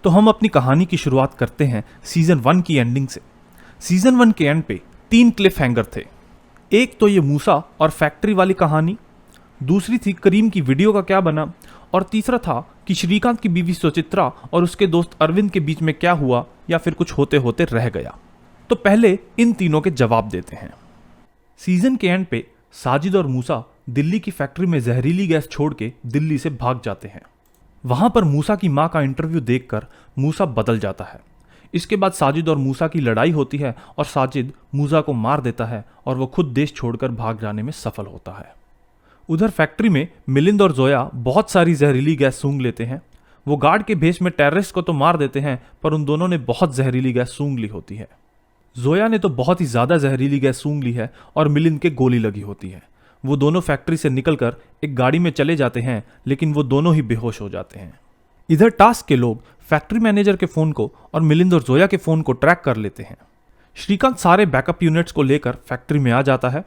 तो हम अपनी कहानी की शुरुआत करते हैं सीजन 1 की एंडिंग से। सीजन 1 के एंड पे 3 क्लिफ हैंगर थे। एक तो ये मूसा और फैक्ट्री वाली कहानी, दूसरी थी करीम की वीडियो का क्या बना, और तीसरा था कि श्रीकांत की बीवी सुचित्रा और उसके दोस्त अरविंद के बीच में क्या हुआ या फिर कुछ होते होते रह गया। तो पहले इन तीनों के जवाब देते हैं। सीजन के एंड पे साजिद और मूसा दिल्ली की फैक्ट्री में जहरीली गैस छोड़ के दिल्ली से भाग जाते हैं। वहां पर मूसा की मां का इंटरव्यू देखकर मूसा बदल जाता है। इसके बाद साजिद और मूसा की लड़ाई होती है और साजिद मूसा को मार देता है और वो खुद देश छोड़कर भाग जाने में सफल होता है। उधर फैक्ट्री में मिलिंद और जोया बहुत सारी जहरीली गैस सूंघ लेते हैं। वो गार्ड के भेष में टेररिस्ट को तो मार देते हैं, पर उन दोनों ने बहुत जहरीली गैस सूंघ ली होती है। जोया ने तो बहुत ही ज्यादा जहरीली गैस सूंघ ली है और मिलिंद के गोली लगी होती है। वो दोनों फैक्ट्री से निकलकर एक गाड़ी में चले जाते हैं, लेकिन वो दोनों ही बेहोश हो जाते हैं। इधर टास्क के लोग फैक्ट्री मैनेजर के फोन को और मिलिंद और जोया के फोन को ट्रैक कर लेते हैं। श्रीकांत सारे बैकअप यूनिट्स को लेकर फैक्ट्री में आ जाता है।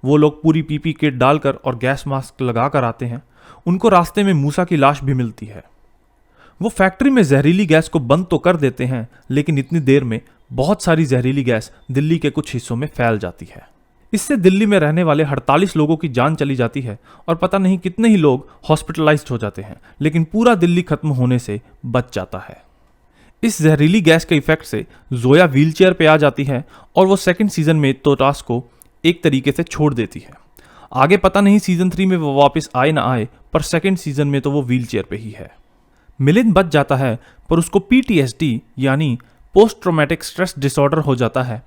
वो लोग पूरी पीपी किट डालकर और गैस मास्क लगाकर आते हैं। उनको रास्ते में मूसा की लाश भी मिलती है। वो फैक्ट्री में जहरीली गैस को बंद तो कर देते हैं, लेकिन इतनी देर में बहुत सारी जहरीली गैस दिल्ली के कुछ हिस्सों में फैल जाती है। इससे दिल्ली में रहने वाले 48 लोगों की जान चली जाती है और पता नहीं कितने ही लोग हॉस्पिटलाइज्ड हो जाते हैं, लेकिन पूरा दिल्ली खत्म होने से बच जाता है। इस जहरीली गैस के इफेक्ट से जोया व्हीलचेयर पे आ जाती है और वो सेकंड सीजन में तो टास्क को एक तरीके से छोड़ देती है। आगे पता नहीं सीजन 3 में वो वापस आए ना आए, पर सेकंड सीजन में तो वो व्हीलचेयर पे ही है। मिलिंद बच जाता है, पर उसको PTSD यानी पोस्ट ट्रॉमेटिक स्ट्रेस डिसऑर्डर हो जाता है।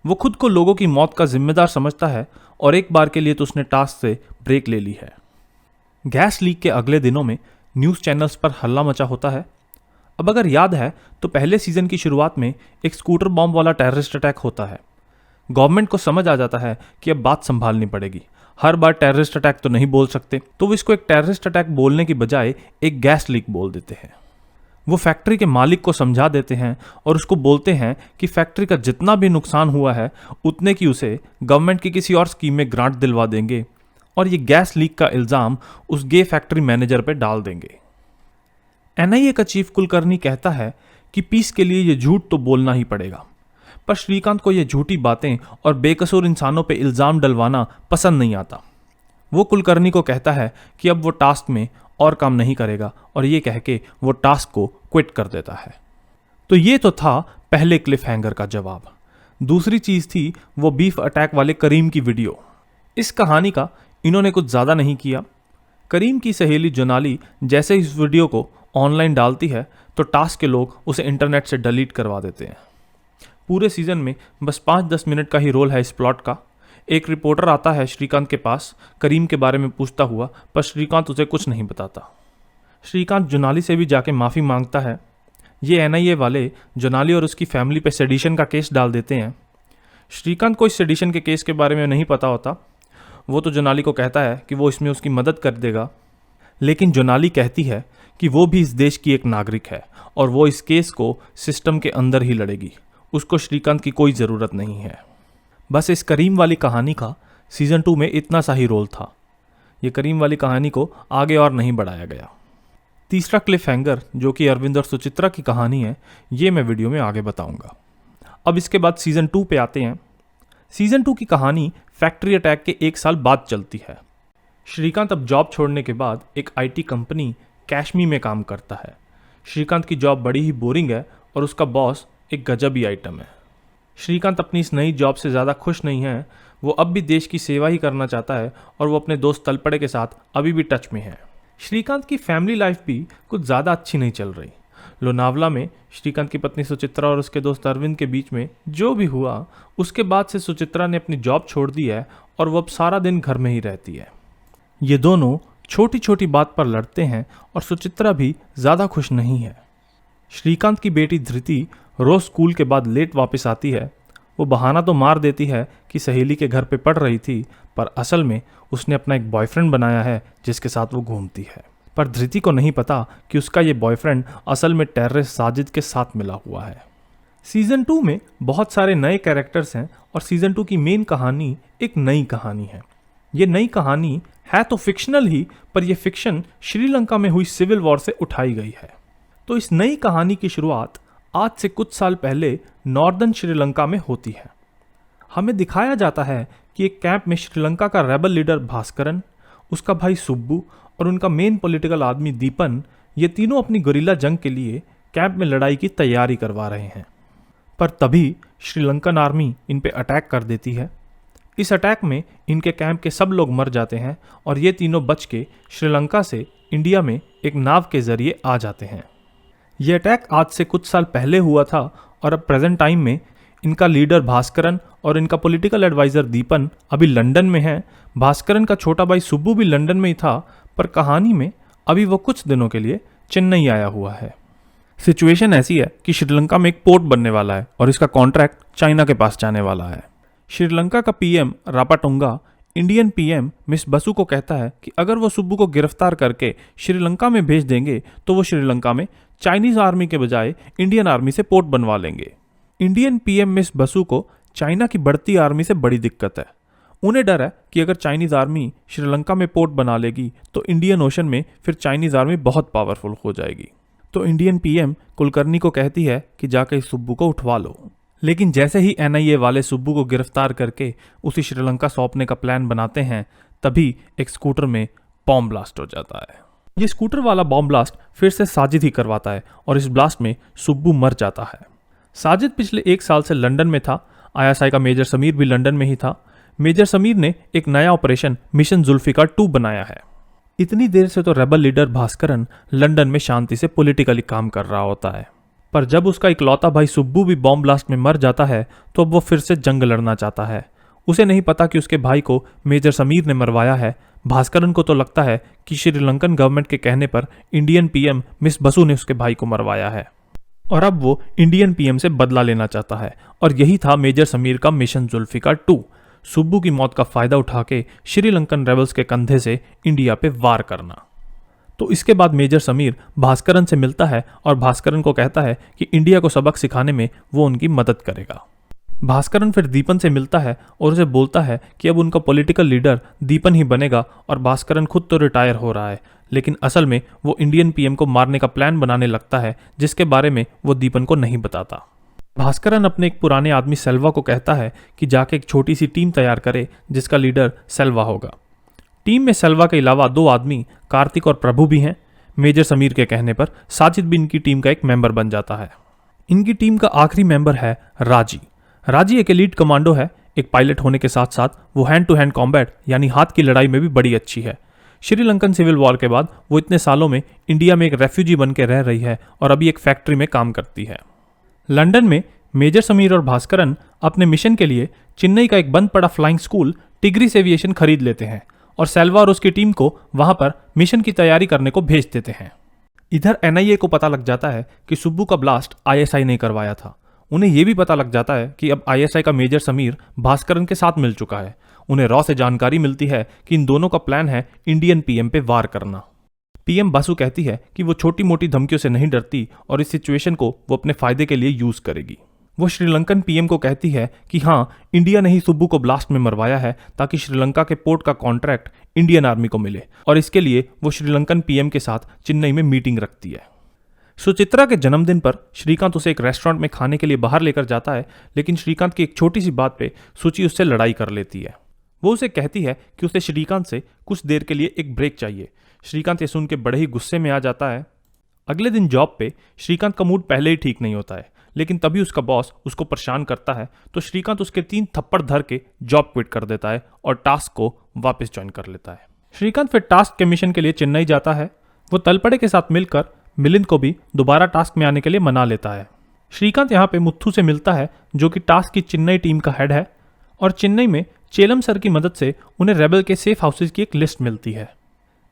वो खुद को लोगों की मौत का जिम्मेदार समझता है और एक बार के लिए तो उसने टास्क से ब्रेक ले ली है। गैस लीक के अगले दिनों में न्यूज़ चैनल्स पर हल्ला मचा होता है। अब अगर याद है तो पहले सीजन की शुरुआत में एक स्कूटर बॉम्ब वाला टेररिस्ट अटैक होता है। गवर्नमेंट को समझ आ जाता है कि अब बात संभालनी पड़ेगी। हर बार टेररिस्ट अटैक तो नहीं बोल सकते, तो वो इसको एक टेररिस्ट अटैक बोलने की बजाय एक गैस लीक बोल देते हैं। वो फैक्ट्री के मालिक को समझा देते हैं और उसको बोलते हैं कि फैक्ट्री का जितना भी नुकसान हुआ है उतने की उसे गवर्नमेंट की किसी और स्कीम में ग्रांट दिलवा देंगे और ये गैस लीक का इल्ज़ाम उस गे फैक्ट्री मैनेजर पे डाल देंगे। NIA का चीफ कुलकर्णी कहता है कि पीस के लिए ये झूठ तो बोलना ही पड़ेगा, पर श्रीकांत को ये झूठी बातें और बेकसूर इंसानों पे इल्ज़ाम डलवाना पसंद नहीं आता। वो कुलकर्णी को कहता है कि अब वो टास्क में और काम नहीं करेगा और ये कह के वो टास्क को क्विट कर देता है। तो ये तो था पहले क्लिफ हैंगर का जवाब। दूसरी चीज़ थी वो बीफ अटैक वाले करीम की वीडियो। इस कहानी का इन्होंने कुछ ज़्यादा नहीं किया। करीम की सहेली जोनाली जैसे इस वीडियो को ऑनलाइन डालती है तो टास्क के लोग उसे इंटरनेट से डिलीट करवा देते हैं। पूरे सीजन में बस 5-10 मिनट का ही रोल है इस प्लॉट का। एक रिपोर्टर आता है श्रीकांत के पास करीम के बारे में पूछता हुआ, पर श्रीकांत उसे कुछ नहीं बताता। श्रीकांत जोनाली से भी जाके माफ़ी मांगता है। ये NIA वाले जोनाली और उसकी फैमिली पे सेडिशन का केस डाल देते हैं। श्रीकांत को इस सेडिशन के केस के बारे में नहीं पता होता। वो तो जोनाली को कहता है कि वो इसमें उसकी मदद कर देगा, लेकिन जोनाली कहती है कि वो भी इस देश की एक नागरिक है और वो इस केस को सिस्टम के अंदर ही लड़ेगी। उसको श्रीकांत की कोई ज़रूरत नहीं है। बस इस करीम वाली कहानी का सीजन 2 में इतना सा ही रोल था। ये करीम वाली कहानी को आगे और नहीं बढ़ाया गया। तीसरा क्लिफ हैंगर जो कि अरविंद और सुचित्रा की कहानी है, ये मैं वीडियो में आगे बताऊंगा। अब इसके बाद सीजन 2 पे आते हैं। सीजन 2 की कहानी फैक्ट्री अटैक के 1 साल बाद चलती है। श्रीकांत अब जॉब छोड़ने के बाद एक IT कंपनी कैशमी में काम करता है। श्रीकांत की जॉब बड़ी ही बोरिंग है और उसका बॉस एक गजबी आइटम है। श्रीकांत अपनी इस नई जॉब से ज़्यादा खुश नहीं है। वो अब भी देश की सेवा ही करना चाहता है और वो अपने दोस्त तलपड़े के साथ अभी भी टच में है। श्रीकांत की फैमिली लाइफ भी कुछ ज़्यादा अच्छी नहीं चल रही। लोनावला में श्रीकांत की पत्नी सुचित्रा और उसके दोस्त अरविंद के बीच में जो भी हुआ, उसके बाद से सुचित्रा ने अपनी जॉब छोड़ दी है और वो अब सारा दिन घर में ही रहती है। ये दोनों छोटी छोटी बात पर लड़ते हैं और सुचित्रा भी ज़्यादा खुश नहीं है। श्रीकांत की बेटी धृति रोज स्कूल के बाद लेट वापस आती है। वो बहाना तो मार देती है कि सहेली के घर पे पढ़ रही थी, पर असल में उसने अपना एक बॉयफ्रेंड बनाया है जिसके साथ वो घूमती है। पर धृति को नहीं पता कि उसका ये बॉयफ्रेंड असल में टेररिस्ट साजिद के साथ मिला हुआ है। सीजन 2 में बहुत सारे नए कैरेक्टर्स हैं और सीजन 2 की मेन कहानी एक नई कहानी है। ये नई कहानी है तो फिक्शनल ही, पर यह फिक्शन श्रीलंका में हुई सिविल वॉर से उठाई गई है। तो इस नई कहानी की शुरुआत आज से कुछ साल पहले नॉर्दर्न श्रीलंका में होती है। हमें दिखाया जाता है कि एक कैंप में श्रीलंका का रेबल लीडर भास्करन, उसका भाई सुब्बू और उनका मेन पॉलिटिकल आदमी दीपन, ये तीनों अपनी गुरिल्ला जंग के लिए कैंप में लड़ाई की तैयारी करवा रहे हैं। पर तभी श्रीलंकन आर्मी इन पे अटैक कर देती है। इस अटैक में इनके कैंप के सब लोग मर जाते हैं और ये तीनों बच के श्रीलंका से इंडिया में एक नाव के जरिए आ जाते हैं। ये अटैक आज से कुछ साल पहले हुआ था और अब प्रेजेंट टाइम में इनका लीडर भास्करन और इनका पॉलिटिकल एडवाइज़र दीपन अभी लंदन में हैं। भास्करन का छोटा भाई सुब्बू भी लंदन में ही था, पर कहानी में अभी वो कुछ दिनों के लिए चेन्नई आया हुआ है। सिचुएशन ऐसी है कि श्रीलंका में एक पोर्ट बनने वाला है और इसका कॉन्ट्रैक्ट चाइना के पास जाने वाला है। श्रीलंका का पीएम रापाटोंगा इंडियन पीएम मिस बसु को कहता है कि अगर वो सुब्बू को गिरफ्तार करके श्रीलंका में भेज देंगे तो वो श्रीलंका में चाइनीज आर्मी के बजाय इंडियन आर्मी से पोर्ट बनवा लेंगे। इंडियन पीएम मिस बसु को चाइना की बढ़ती आर्मी से बड़ी दिक्कत है। उन्हें डर है कि अगर चाइनीज आर्मी श्रीलंका में पोर्ट बना लेगी तो इंडियन ओशन में फिर चाइनीज आर्मी बहुत पावरफुल हो जाएगी। तो इंडियन पीएम कुलकर्णी को कहती है कि जाकर इस सुब्बू को उठवा लो। लेकिन जैसे ही एनआईए वाले सुब्बू को गिरफ्तार करके उसे श्रीलंका सौंपने का प्लान बनाते हैं, तभी एक स्कूटर में बॉम्ब ब्लास्ट हो जाता है। ये स्कूटर वाला बॉम्ब ब्लास्ट फिर से साजिद ही करवाता है और इस ब्लास्ट में सुब्बू मर जाता है। साजिद पिछले 1 साल से लंदन में था। आईएसआई का मेजर समीर भी लंदन में ही था। मेजर समीर ने एक नया ऑपरेशन मिशन जुल्फिकार 2 बनाया है। इतनी देर से तो रेबल लीडर भास्करन लंदन में शांति से पॉलिटिकली काम कर रहा होता है, पर जब उसका इकलौता भाई सुब्बू भी बॉम्ब ब्लास्ट में मर जाता है तो अब वो फिर से जंग लड़ना चाहता है। उसे नहीं पता कि उसके भाई को मेजर समीर ने मरवाया है। भास्करन को तो लगता है कि श्रीलंकन गवर्नमेंट के कहने पर इंडियन पीएम मिस बसु ने उसके भाई को मरवाया है और अब वो इंडियन पीएम से बदला लेना चाहता है। और यही था मेजर समीर का मिशन जुल्फिकार 2, सुब्बू की मौत का फायदा उठा के श्रीलंकन रेबल्स के कंधे से इंडिया पे वार करना। तो इसके बाद मेजर समीर भास्करन से मिलता है और भास्करन को कहता है कि इंडिया को सबक सिखाने में वो उनकी मदद करेगा। भास्करन फिर दीपन से मिलता है और उसे बोलता है कि अब उनका पॉलिटिकल लीडर दीपन ही बनेगा और भास्करन खुद तो रिटायर हो रहा है, लेकिन असल में वो इंडियन पीएम को मारने का प्लान बनाने लगता है जिसके बारे में वो दीपन को नहीं बताता। भास्करन अपने एक पुराने आदमी सेल्वा को कहता है कि जाके एक छोटी सी टीम तैयार करे जिसका लीडर सेल्वा होगा। टीम में सेल्वा के अलावा 2 आदमी कार्तिक और प्रभु भी हैं। मेजर समीर के कहने पर साजिद भी इनकी टीम का एक मेंबर बन जाता है। इनकी टीम का आखिरी मेंबर है राजी। राजी एक एलीट कमांडो है। एक पायलट होने के साथ साथ वो हैंड टू हैंड कॉम्बैट यानी हाथ की लड़ाई में भी बड़ी अच्छी है। श्रीलंकन सिविल वॉर के बाद वो इतने सालों में इंडिया में एक रेफ्यूजी बन के रह रही है और अभी एक फैक्ट्री में काम करती है। लंदन में मेजर समीर और भास्करन अपने मिशन के लिए चेन्नई का एक बंद पड़ा फ्लाइंग स्कूल टिग्रिस एविएशन खरीद लेते हैं और सेल्वा और उसकी टीम को वहां पर मिशन की तैयारी करने को भेज देते हैं। इधर एनआईए को पता लग जाता है कि सुब्बू का ब्लास्ट आईएसआई ने करवाया था। उन्हें यह भी पता लग जाता है कि अब आईएसआई का मेजर समीर भास्करन के साथ मिल चुका है। उन्हें रॉ से जानकारी मिलती है कि इन दोनों का प्लान है इंडियन पीएम पे वार करना। पीएम बासु कहती है कि वो छोटी मोटी धमकियों से नहीं डरती और इस सिचुएशन को वो अपने फायदे के लिए यूज करेगी। वो श्रीलंकन पीएम को कहती है कि हाँ, इंडिया ने ही सुब्बू को ब्लास्ट में मरवाया है ताकि श्रीलंका के पोर्ट का कॉन्ट्रैक्ट इंडियन आर्मी को मिले और इसके लिए वो श्रीलंकन पीएम के साथ चेन्नई में मीटिंग रखती है। सुचित्रा के जन्मदिन पर श्रीकांत उसे एक रेस्टोरेंट में खाने के लिए बाहर लेकर जाता है, लेकिन श्रीकांत की एक छोटी सी बात पे सुचि उससे लड़ाई कर लेती है। वो उसे कहती है कि उसे श्रीकांत से कुछ देर के लिए एक ब्रेक चाहिए। श्रीकांत ये सुन के बड़े ही गुस्से में आ जाता है। अगले दिन जॉब पे श्रीकांत का मूड पहले ही ठीक नहीं होता है, लेकिन तभी उसका बॉस उसको परेशान करता है तो श्रीकांत उसके 3 थप्पड़ धर के जॉब क्विट कर देता है और टास्क को वापस ज्वाइन कर लेता है। श्रीकांत फिर टास्क के मिशन के लिए चेन्नई जाता है। वो तलपड़े के साथ मिलकर मिलिंद को भी दोबारा टास्क में आने के लिए मना लेता है। श्रीकांत यहाँ पे मुथ्थू से मिलता है जो कि टास्क की चेन्नई टीम का हेड है और चेन्नई में चेलम सर की मदद से उन्हें रेबल के सेफ हाउसेज की एक लिस्ट मिलती है।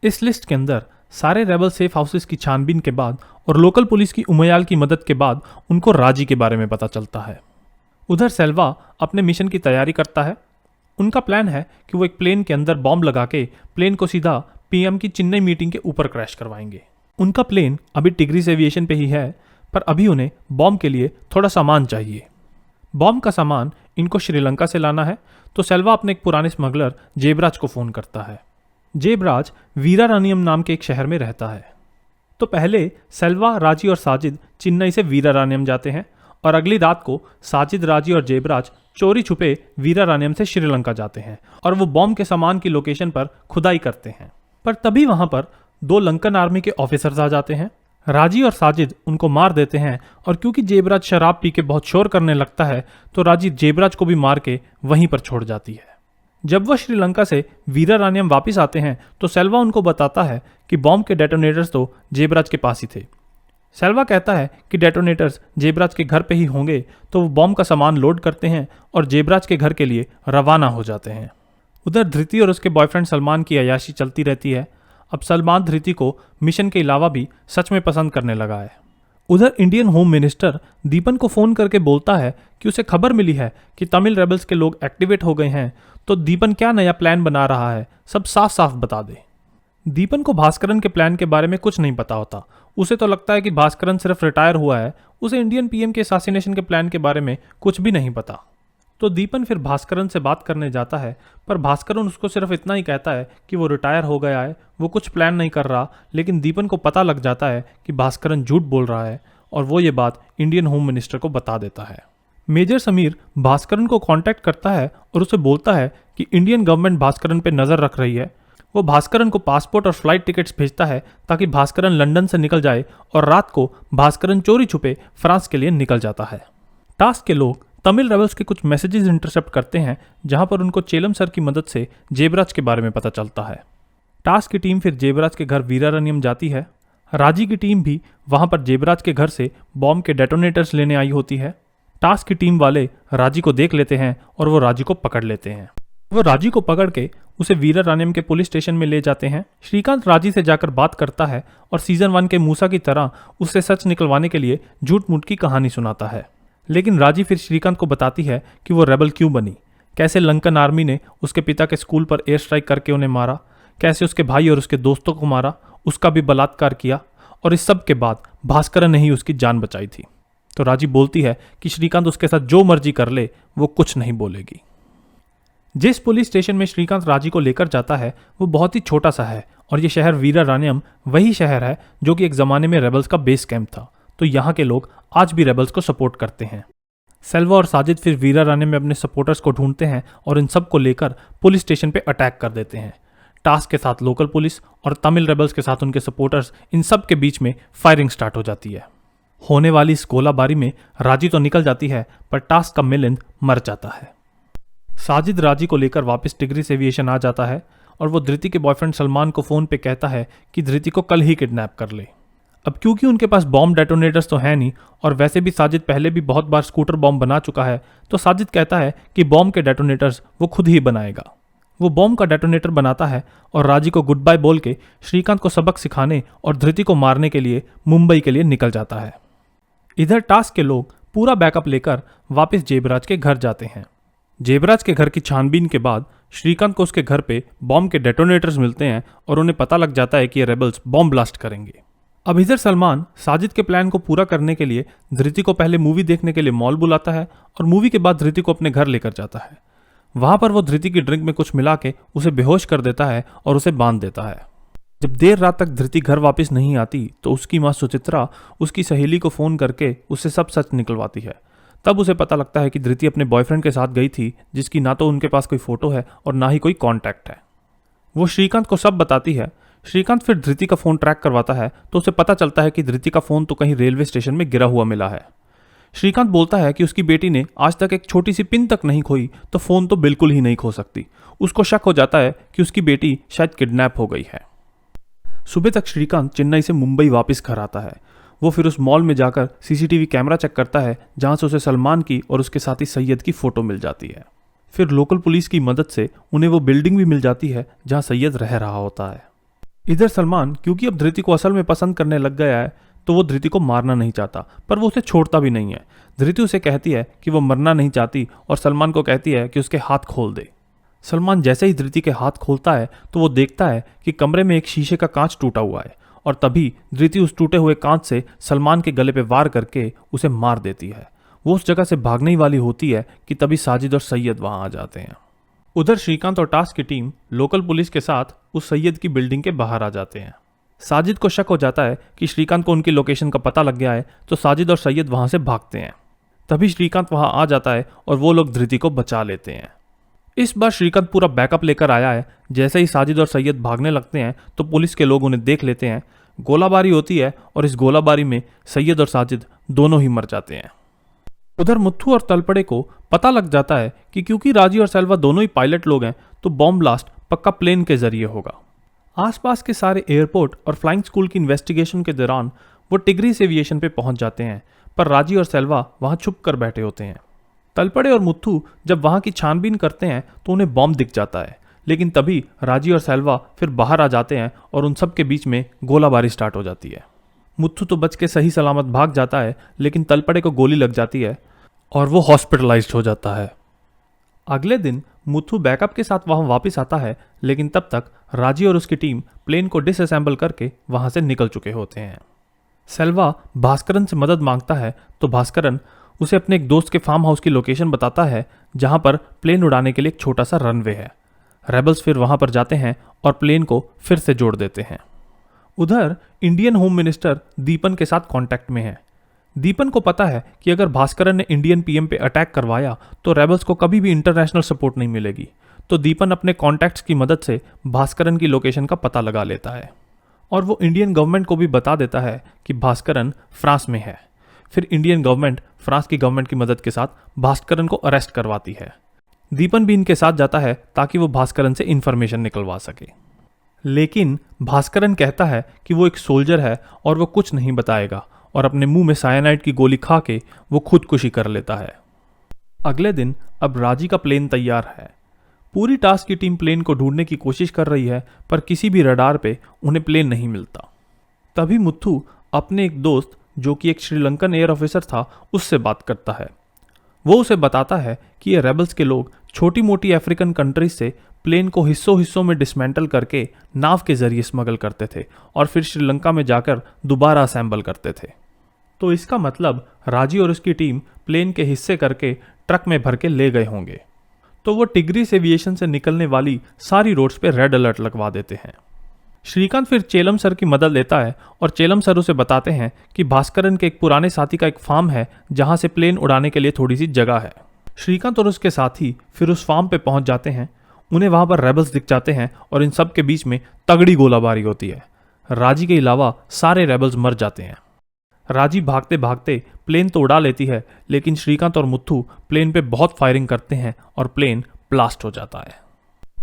इस लिस्ट के अंदर सारे रेबल सेफ हाउसेज की छानबीन के बाद और लोकल पुलिस की उमयाल की मदद के बाद उनको राजी के बारे में पता चलता है। उधर सेल्वा अपने मिशन की तैयारी करता है। उनका प्लान है कि वो एक प्लेन के अंदर बॉम्ब लगा के प्लेन को सीधा पीएम की चेन्नई मीटिंग के ऊपर क्रैश करवाएंगे। उनका प्लेन अभी टिग्रिस एविएशन पे ही है, पर अभी उन्हें बॉम्ब के लिए थोड़ा सामान चाहिए। बॉम्ब का सामान इनको श्रीलंका से लाना है, तो सेल्वा अपने एक पुराने स्मगलर जेबराज को फ़ोन करता है। जेबराज वीरारानियम नाम के एक शहर में रहता है। तो पहले सेल्वा, राजी और साजिद चेन्नई से वीराराण्यम जाते हैं और अगली रात को साजिद, राजी और जेबराज चोरी छुपे वीराराण्यम से श्रीलंका जाते हैं और वो बॉम्ब के सामान की लोकेशन पर खुदाई करते हैं। पर तभी वहां पर 2 लंकन आर्मी के ऑफिसर्स आ जाते हैं। राजी और साजिद उनको मार देते हैं और क्योंकि जेबराज शराब पी के बहुत शोर करने लगता है तो राजी जेबराज को भी मार के वहीं पर छोड़ जाती है। जब वह श्रीलंका से वीराराण्यम वापस आते हैं तो सेल्वा उनको बताता है कि बॉम्ब के डेटोनेटर्स तो जेबराज के पास ही थे। सेल्वा कहता है कि डेटोनेटर्स जेबराज के घर पे ही होंगे, तो वो बॉम्ब का सामान लोड करते हैं और जेबराज के घर के लिए रवाना हो जाते हैं। उधर धृति और उसके बॉयफ्रेंड सलमान की अय्याशी चलती रहती है। अब सलमान धृति को मिशन के अलावा भी सच में पसंद करने लगा है। उधर इंडियन होम मिनिस्टर दीपन को फोन करके बोलता है कि उसे खबर मिली है कि तमिल रेबल्स के लोग एक्टिवेट हो गए हैं, तो दीपन क्या नया प्लान बना रहा है सब साफ साफ बता दे। दीपन को भास्करन के प्लान के बारे में कुछ नहीं पता होता। उसे तो लगता है कि भास्करन सिर्फ रिटायर हुआ है, उसे इंडियन पीएम के असैसिनेशन के प्लान के बारे में कुछ भी नहीं पता। तो दीपन फिर भास्करन से बात करने जाता है, पर भास्करन उसको सिर्फ इतना ही कहता है कि वो रिटायर हो गया है, वो कुछ प्लान नहीं कर रहा। लेकिन दीपन को पता लग जाता है कि भास्करन झूठ बोल रहा है और वो ये बात इंडियन होम मिनिस्टर को बता देता है। मेजर समीर भास्करन को कांटेक्ट करता है और उसे बोलता है कि इंडियन गवर्नमेंट भास्करन पे नजर रख रही है। वो भास्करन को पासपोर्ट और फ्लाइट टिकट्स भेजता है ताकि भास्करन लंदन से निकल जाए और रात को भास्करन चोरी छुपे फ्रांस के लिए निकल जाता है। टास्क के लोग तमिल रेबल्स के कुछ मैसेजेस इंटरसेप्ट करते हैं, जहां पर उनको चेलम सर की मदद से जेबराज के बारे में पता चलता है। टास्क की टीम फिर जेबराज के घर वीरारण्यम जाती है। राजी की टीम भी वहां पर जेबराज के घर से बॉम्ब के डेटोनेटर्स लेने आई होती है। टास्क की टीम वाले राजी को देख लेते हैं और वो राजी को पकड़ लेते हैं। वो राजी को पकड़ के उसे वीराराण्यम के पुलिस स्टेशन में ले जाते हैं। श्रीकांत राजी से जाकर बात करता है और सीजन 1 के मूसा की तरह उससे सच निकलवाने के लिए झूठ मूठ की कहानी सुनाता है। लेकिन राजी फिर श्रीकांत को बताती है कि वो रेबल क्यों बनी, कैसे लंकन आर्मी ने उसके पिता के स्कूल पर एयर स्ट्राइक करके उन्हें मारा, कैसे उसके भाई और उसके दोस्तों को मारा, उसका भी बलात्कार किया और इस सब के बाद भास्करन ने ही उसकी जान बचाई थी। तो राजी बोलती है कि श्रीकांत उसके साथ जो मर्जी कर ले, वो कुछ नहीं बोलेगी। जिस पुलिस स्टेशन में श्रीकांत राजी को लेकर जाता है वो बहुत ही छोटा सा है और ये शहर वीराराण्यम वही शहर है जो कि एक जमाने में रेबल्स का बेस कैंप था। तो यहाँ के लोग आज भी रेबल्स को सपोर्ट करते हैं। सेल्वा और साजिद फिर वीराराण्यम में अपने सपोर्टर्स को ढूंढते हैं और इन सब को लेकर पुलिस स्टेशन पे अटैक कर देते हैं। टास्क के साथ लोकल पुलिस और तमिल रेबल्स के साथ उनके सपोर्टर्स, इन सब के बीच में फायरिंग स्टार्ट हो जाती है। होने वाली इस गोलाबारी में राजी तो निकल जाती है, पर टास्क का मिलिंद मर जाता है। साजिद राजी को लेकर वापस टिग्रिस एविएशन आ जाता है और वो धृति के बॉयफ्रेंड सलमान को फोन पे कहता है कि धृति को कल ही किडनैप कर ले। अब क्योंकि उनके पास बॉम्ब डेटोनेटर्स तो है नहीं और वैसे भी साजिद पहले भी बहुत बार स्कूटर बॉम्ब बना चुका है, तो साजिद कहता है कि बॉम्ब के डेटोनेटर्स वो खुद ही बनाएगा। वो बॉम्ब का डेटोनेटर बनाता है और राजी को गुड बाय बोल के श्रीकांत को सबक सिखाने और धृति को मारने के लिए मुंबई के लिए निकल जाता है। इधर टास्क के लोग पूरा बैकअप लेकर वापस जेबराज के घर जाते हैं। जेबराज के घर की छानबीन के बाद श्रीकांत को उसके घर पे बॉम्ब के डेटोनेटर्स मिलते हैं और उन्हें पता लग जाता है कि ये रेबल्स बॉम्ब ब्लास्ट करेंगे। अब इधर सलमान साजिद के प्लान को पूरा करने के लिए धृति को पहले मूवी देखने के लिए मॉल बुलाता है और मूवी के बाद धृति को अपने घर लेकर जाता है। वहां पर वो धृति की ड्रिंक में कुछ मिला के उसे बेहोश कर देता है और उसे बांध देता है। जब देर रात तक धृति घर वापस नहीं आती तो उसकी मां सुचित्रा उसकी सहेली को फोन करके उससे सब सच निकलवाती है। तब उसे पता लगता है कि धृति अपने बॉयफ्रेंड के साथ गई थी, जिसकी ना तो उनके पास कोई फोटो है और ना ही कोई कॉन्टैक्ट है। वो श्रीकांत को सब बताती है। श्रीकांत फिर धृति का फोन ट्रैक करवाता है तो उसे पता चलता है कि धृति का फोन तो कहीं रेलवे स्टेशन में गिरा हुआ मिला है। श्रीकांत बोलता है कि उसकी बेटी ने आज तक एक छोटी सी पिन तक नहीं खोई, तो फोन तो बिल्कुल ही नहीं खो सकती। उसको शक हो जाता है कि उसकी बेटी शायद किडनैप हो गई है। सुबह तक श्रीकांत चेन्नई से मुंबई वापस घर आता है। वो फिर उस मॉल में जाकर सीसीटीवी कैमरा चेक करता है, जहां से उसे सलमान की और उसके साथी सैयद की फोटो मिल जाती है। फिर लोकल पुलिस की मदद से उन्हें वो बिल्डिंग भी मिल जाती है जहां सैयद रह रहा होता है। इधर सलमान क्योंकि अब धृति को असल में पसंद करने लग गया है, तो वो धृति को मारना नहीं चाहता, पर वो उसे छोड़ता भी नहीं है। धृति उसे कहती है कि वो मरना नहीं चाहती और सलमान को कहती है कि उसके हाथ खोल दे। सलमान जैसे ही धृति के हाथ खोलता है तो वो देखता है कि कमरे में एक शीशे का कांच टूटा हुआ है और तभी धृति उस टूटे हुए कांच से सलमान के गले पे वार करके उसे मार देती है। वो उस जगह से भागने ही वाली होती है कि तभी साजिद और सैयद वहां आ जाते हैं। उधर श्रीकांत और टास्क की टीम लोकल पुलिस के साथ उस सैयद की बिल्डिंग के बाहर आ जाते हैं। साजिद को शक हो जाता है कि श्रीकांत को उनकी लोकेशन का पता लग गया है, तो साजिद और सैयद वहां से भागते हैं। तभी श्रीकांत वहां आ जाता है और वो लोग धृति को बचा लेते हैं। इस बार श्रीकांत पूरा बैकअप लेकर आया है। जैसे ही साजिद और सैयद भागने लगते हैं तो पुलिस के लोग उन्हें देख लेते हैं। गोलाबारी होती है और इस गोलाबारी में सैयद और साजिद दोनों ही मर जाते हैं। उधर मुत्थू और तलपड़े को पता लग जाता है कि क्योंकि राजी और सेल्वा दोनों ही पायलट लोग हैं तो बॉम्ब ब्लास्ट पक्का प्लेन के जरिए होगा। आसपास के सारे एयरपोर्ट और फ्लाइंग स्कूल की इन्वेस्टिगेशन के दौरान वो टिग्रीस एविएशन पे पहुंच जाते हैं, पर राजी और सेल्वा वहां छुप कर बैठे होते हैं। तलपड़े और मुत्थू जब वहां की छानबीन करते हैं तो उन्हें बॉम्ब दिख जाता है, लेकिन तभी राजी और सेल्वा फिर बाहर आ जाते हैं और उन सब के बीच में गोलाबारी स्टार्ट हो जाती है। मुत्थू तो बच के सही सलामत भाग जाता है, लेकिन तलपड़े को गोली लग जाती है और वो हॉस्पिटलाइज्ड हो जाता है। अगले दिन मुत्थू बैकअप के साथ वहां वापस आता है, लेकिन तब तक राजी और उसकी टीम प्लेन को डिसअसेंबल करके वहां से निकल चुके होते हैं। सेल्वा भास्करन से मदद मांगता है तो भास्करन उसे अपने एक दोस्त के फार्म हाउस की लोकेशन बताता है, जहां पर प्लेन उड़ाने के लिए एक छोटा सा रनवे है। रेबल्स फिर वहां पर जाते हैं और प्लेन को फिर से जोड़ देते हैं। उधर इंडियन होम मिनिस्टर दीपन के साथ कांटेक्ट में है। दीपन को पता है कि अगर भास्करन ने इंडियन पीएम पे अटैक करवाया तो रेबल्स को कभी भी इंटरनेशनल सपोर्ट नहीं मिलेगी, तो दीपन अपने कॉन्टैक्ट्स की मदद से भास्करन की लोकेशन का पता लगा लेता है और वो इंडियन गवर्नमेंट को भी बता देता है कि भास्करन फ्रांस में है। फिर इंडियन गवर्नमेंट फ्रांस की गवर्नमेंट की मदद के साथ भास्करन को अरेस्ट करवाती है। दीपन भी इनके साथ जाता है ताकि वो भास्करन से इंफॉर्मेशन निकलवा सके, लेकिन भास्करन कहता है कि वो एक सोल्जर है और वो कुछ नहीं बताएगा और अपने मुंह में साइनाइड की गोली खा के वो खुदकुशी कर लेता है। अगले दिन अब राजी का प्लेन तैयार है। पूरी टास्क की टीम प्लेन को ढूंढने की कोशिश कर रही है, पर किसी भी रडार पे उन्हें प्लेन नहीं मिलता। तभी मुत्थू अपने एक दोस्त जो कि एक श्रीलंकन एयर ऑफिसर था उससे बात करता है। वो उसे बताता है कि ये रेबल्स के लोग छोटी मोटी अफ्रीकन कंट्रीज से प्लेन को हिस्सों हिस्सों में डिसमेंटल करके नाव के जरिए स्मगल करते थे और फिर श्रीलंका में जाकर दोबारा असेंबल करते थे। तो इसका मतलब राजी और उसकी टीम प्लेन के हिस्से करके ट्रक में भर के ले गए होंगे। तो वो टिग्रीस एविएशन से निकलने वाली सारी रोड्स पे रेड अलर्ट लगवा देते हैं। श्रीकांत फिर चेलम सर की मदद लेता है और चेलम सर उसे बताते हैं कि भास्करन के एक पुराने साथी का एक फार्म है जहां से प्लेन उड़ाने के लिए थोड़ी सी जगह है। श्रीकांत और उसके साथी फिर उस फार्म पे पहुंच जाते हैं। उन्हें वहां पर रेबल्स दिख जाते हैं और इन सब के बीच में तगड़ी गोलाबारी होती है। राजी के अलावा सारे रेबल्स मर जाते हैं। राजी भागते भागते प्लेन तो उड़ा लेती है, लेकिन श्रीकांत और मुत्थू प्लेन पे बहुत फायरिंग करते हैं और प्लेन ब्लास्ट हो जाता है।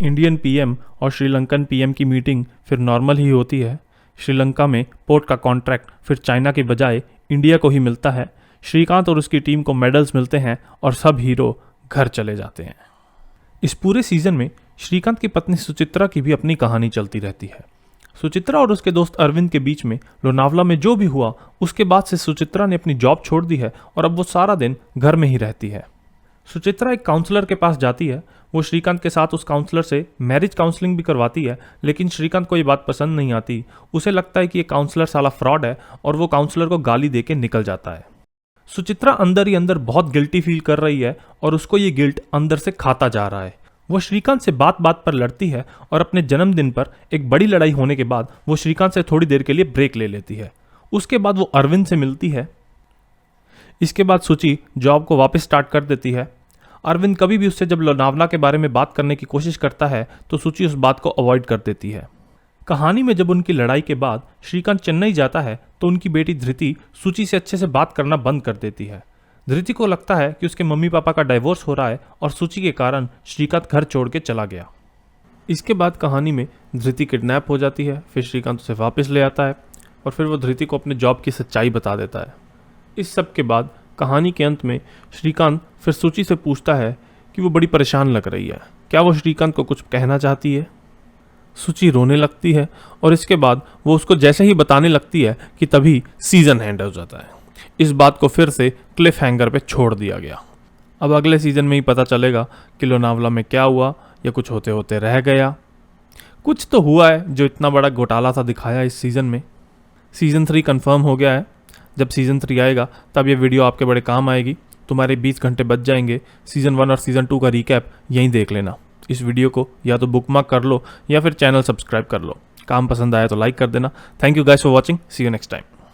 इंडियन पीएम और श्रीलंकन पीएम की मीटिंग फिर नॉर्मल ही होती है। श्रीलंका में पोर्ट का कॉन्ट्रैक्ट फिर चाइना के बजाय इंडिया को ही मिलता है। श्रीकांत और उसकी टीम को मेडल्स मिलते हैं और सब हीरो घर चले जाते हैं। इस पूरे सीजन में श्रीकांत की पत्नी सुचित्रा की भी अपनी कहानी चलती रहती है। सुचित्रा और उसके दोस्त अरविंद के बीच में लोनावला में जो भी हुआ उसके बाद से सुचित्रा ने अपनी जॉब छोड़ दी है और अब वो सारा दिन घर में ही रहती है। सुचित्रा एक काउंसलर के पास जाती है। वो श्रीकांत के साथ उस काउंसलर से मैरिज काउंसलिंग भी करवाती है, लेकिन श्रीकांत को ये बात पसंद नहीं आती। उसे लगता है कि ये काउंसलर साला फ्रॉड है और वो काउंसलर को गाली दे के निकल जाता है। सुचित्रा अंदर ही अंदर बहुत गिल्टी फील कर रही है और उसको ये गिल्ट अंदर से खाता जा रहा है। वो श्रीकांत से बात बात पर लड़ती है और अपने जन्मदिन पर एक बड़ी लड़ाई होने के बाद वो श्रीकांत से थोड़ी देर के लिए ब्रेक ले लेती है। उसके बाद वो अरविंद से मिलती है। इसके बाद सुचि जॉब को वापस स्टार्ट कर देती है। अरविंद कभी भी उससे जब लोनावला के बारे में बात करने की कोशिश करता है तो सुचि उस बात को अवॉइड कर देती है। कहानी में जब उनकी लड़ाई के बाद श्रीकांत चेन्नई जाता है तो उनकी बेटी धृति सुचि से अच्छे से बात करना बंद कर देती है। धृति को लगता है कि उसके मम्मी पापा का डाइवोर्स हो रहा है और सुचि के कारण श्रीकांत घर छोड़ के चला गया। इसके बाद कहानी में धृति किडनैप हो जाती है। फिर श्रीकांत उसे वापस ले आता है और फिर वो धृति को अपने जॉब की सच्चाई बता देता है। इस सब के बाद कहानी के अंत में श्रीकांत फिर सुचि से पूछता है कि वो बड़ी परेशान लग रही है, क्या वो श्रीकांत को कुछ कहना चाहती है। सुचि रोने लगती है और इसके बाद वो उसको जैसे ही बताने लगती है कि तभी सीजन एंड हो जाता है। इस बात को फिर से क्लिफ हैंगर पे छोड़ दिया गया। अब अगले सीजन में ही पता चलेगा कि लोनावला में क्या हुआ या कुछ होते होते रह गया। कुछ तो हुआ है जो इतना बड़ा घोटाला सा दिखाया इस सीजन में। सीजन 3 कंफर्म हो गया है। जब सीजन 3 आएगा तब ये वीडियो आपके बड़े काम आएगी। तुम्हारे 20 घंटे बच जाएंगे। सीजन 1 और सीजन 2 का रिकैप यहीं देख लेना। इस वीडियो को या तो बुकमार्क कर लो या फिर चैनल सब्सक्राइब कर लो। काम पसंद आया तो लाइक कर देना। Thank you guys for watching, see you next time.